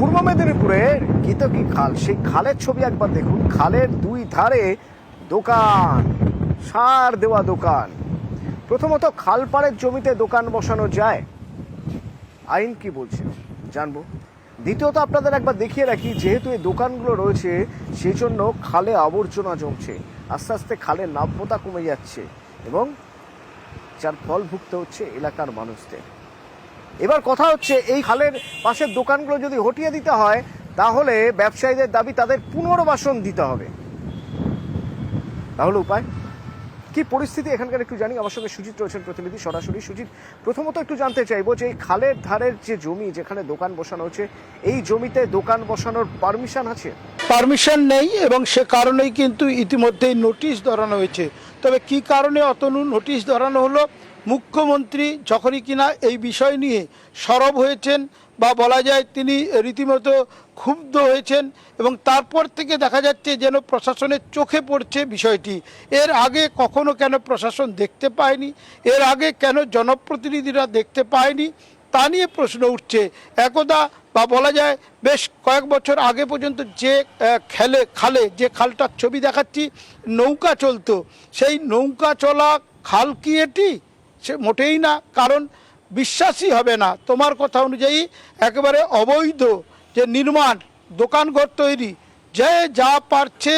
পূর্ব মেদিনীপুরের গীতকি খাল, সেই খালের ছবি একবার দেখুন। খালের দুই ধারে দোকান, সার দেওয়া দোকান। প্রথমত, খাল পাড়ের জমিতে দোকান বসানো যায়? আইন কি বলছে জানবো। দ্বিতীয়ত, আপনাদের একবার দেখিয়ে রাখি, যেহেতু এই দোকানগুলো রয়েছে সেই জন্য খালে আবর্জনা জমছে, আস্তে আস্তে খালের নাব্যতা কমে যাচ্ছে এবং যার ফল ভুগতে হচ্ছে এলাকার মানুষদের। এবার কথা হচ্ছে, এই খালের পাশের দোকানগুলো যদি হটিয়ে দিতে হয় তাহলে ব্যবসায়ীদের দাবি তাদের পুনর্বাসন দিতে হবে। তাহলে উপায় কি? পরিস্থিতি এখানকার একটু জানি। আমার সঙ্গে সুজিত রয়েছেন প্রতিনিধি, সরাসরি। সুজিত, প্রথমত একটু জানতে চাইবো যে এই খালের ধারের যে জমি যেখানে দোকান বসানো হচ্ছে, এই জমিতে দোকান বসানোর পারমিশন আছে? পারমিশন নেই এবং সে কারণেই কিন্তু ইতিমধ্যেই নোটিশ ধরানো হয়েছে। তবে কি কারণে অতনু নোটিশ ধরানো হলো? মুখ্যমন্ত্রী যখনই কিনা এই বিষয় নিয়ে সরব হয়েছেন বা বলা যায় তিনি রীতিমতো ক্ষুব্ধ হয়েছেন এবং তারপর থেকে দেখা যাচ্ছে যেন প্রশাসনের চোখে পড়ছে বিষয়টি। এর আগে কখনো কেন প্রশাসন দেখতে পায়নি, এর আগে কেন জনপ্রতিনিধিরা দেখতে পায়নি, তা নিয়ে প্রশ্ন উঠছে। একদা বা বলা যায় বেশ কয়েক বছর আগে পর্যন্ত যে খালে যে খালটার ছবি দেখাচ্ছি, নৌকা চলতো, সেই নৌকা চলা খাল কি এটি? সে মোটেই না, কারণ বিশ্বাসই হবে না। তোমার কথা অনুযায়ী একেবারে অবৈধ যে নির্মাণ, দোকানঘর তৈরি, যে যা পারছে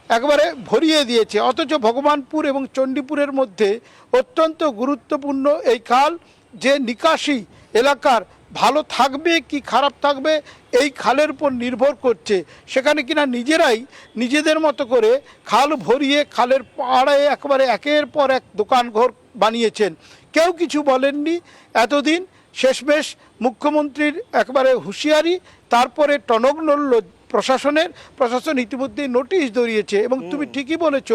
একেবারে ভরিয়ে দিয়েছে। অথচ ভগবানপুর এবং চণ্ডীপুরের মধ্যে অত্যন্ত গুরুত্বপূর্ণ এই খাল, যে নিকাশি এলাকার ভালো থাকবে কি খারাপ থাকবে এই খালের উপর নির্ভর করছে। সেখানে কিনা নিজেরাই নিজেদের মতো করে খাল ভরিয়ে খালের পাড়ে একেবারে একের পর এক দোকানঘর বানিয়েছেন। কেউ কিছু বলেননি এতদিন। শেষমেশ মুখ্যমন্ত্রীর একবারে হুঁশিয়ারি, তারপরে টনক নড়ল প্রশাসন ইতিমধ্যেই নোটিশ ধরিয়েছে। এবং তুমি ঠিকই বলেছ,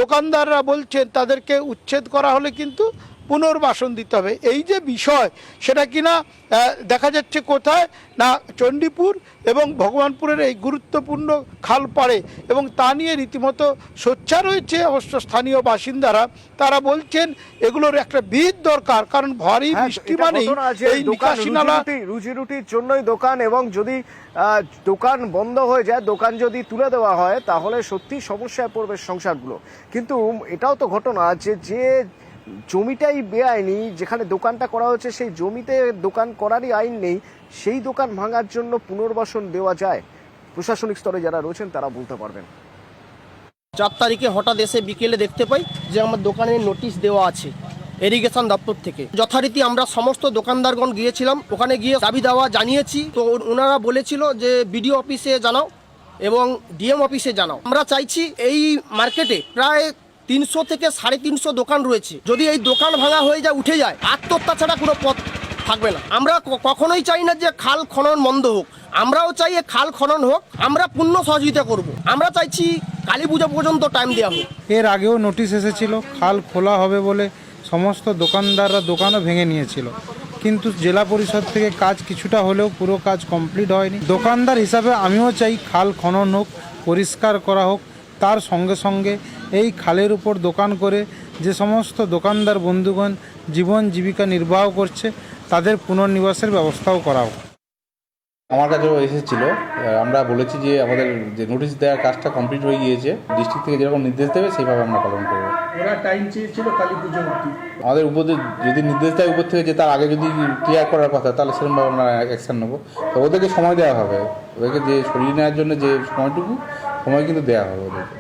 দোকানদাররা বলছেন তাদেরকে উচ্ছেদ করা হলে কিন্তু পুনর্বাসন দিতে হবে। এই যে বিষয়, সেটা কিনা দেখা যাচ্ছে কোথায় না, চণ্ডীপুর এবং ভগবানপুরের এই গুরুত্বপূর্ণ খাল পাড়ে, এবং তা নিয়ে রীতিমতো সোচ্চার রয়েছে অবশ্য স্থানীয় বাসিন্দারা। তারা বলছেন এগুলোর একটা বিহিত দরকার, কারণ ভারী বৃষ্টি মানেই এই নিকাশি নালা। রুজি রুটির জন্যই দোকান, এবং যদি দোকান বন্ধ হয়ে যায়, দোকান যদি তুলে দেওয়া হয় তাহলে সত্যি সমস্যায় পড়বে সংসারগুলো। কিন্তু এটাও তো ঘটনা যে জমিটাই বেআইনি, যেখানে দোকানটা করা হচ্ছে সেই জমিতে দোকান করারই আইন নেই, সেই দোকান ভাঙার জন্য পুনর্বাসন দেওয়া যায়? প্রশাসনিক স্তরে যারা রয়েছেন তারা বলতে পারবেন। 4 তারিখে হঠাৎ এসে বিকেলে দেখতে পাই যে আমার দোকানে নোটিশ দেওয়া আছে ইরিগেশন দপ্তর থেকে। যথারীতি আমরা সমস্ত দোকানদারগণ গিয়েছিলাম, ওখানে গিয়ে দাবি দেওয়া জানিয়েছি। তো ওনারা বলেছিল যে বিডিও অফিসে জানাও এবং ডিএম অফিসে জানাও। আমরা চাইছি, এই মার্কেটে প্রায় 300 থেকে 350 দোকান রয়েছে। যদি এই দোকান ভাঙা হয়ে যায়, উঠে যায়, আত্মহত্যা ছাড়া কোনো পথ থাকবে না। আমরা কখনোই চাই না যে খাল খনন বন্ধ হোক, আমরাও চাই এ খাল খনন হোক, আমরা পূর্ণ সহযোগিতা করব। আমরা চাইছি কালী পুজো পর্যন্ত টাইম দেওয়া হোক। এর আগেও নোটিশ এসেছিল খাল খোলা হবে বলে, সমস্ত দোকানদাররা দোকানও ভেঙে নিয়েছিল, কিন্তু জেলা পরিষদ থেকে কাজ কিছুটা হলেও পুরো কাজ কমপ্লিট হয়নি। দোকানদার হিসাবে আমিও চাই খাল খনন হোক, পরিষ্কার করা হোক। তার সঙ্গে সঙ্গে এই খালের উপর দোকান করে যে সমস্ত দোকানদার বন্ধুগণ জীবন জীবিকা নির্বাহ করছে, তাদের পুনর্নিবাসের ব্যবস্থাও করা হোক। আমার কাছেও এসেছিলো, আমরা বলেছি যে আমাদের যে নোটিশ দেওয়ার কাজটা কমপ্লিট হয়ে গিয়েছে, ডিস্ট্রিক্ট থেকে যেরকম নির্দেশ দেবে সেইভাবে আমরা পালন করবো। ওরা টাইম চেয়েছিল কালী পুজো অবধি। আমাদের উপর যদি নির্দেশ দেয় উপর থেকে যে তার আগে যদি ক্লিয়ার করার কথা, তাহলে সেরকমভাবে আমরা অ্যাকশান নেবো। তো ওদেরকে সময় দেওয়া হবে, ওদেরকে যে সরিয়ে নেওয়ার জন্য যে সময়টুকু সময় কিন্তু দেওয়া হবে ওদেরকে।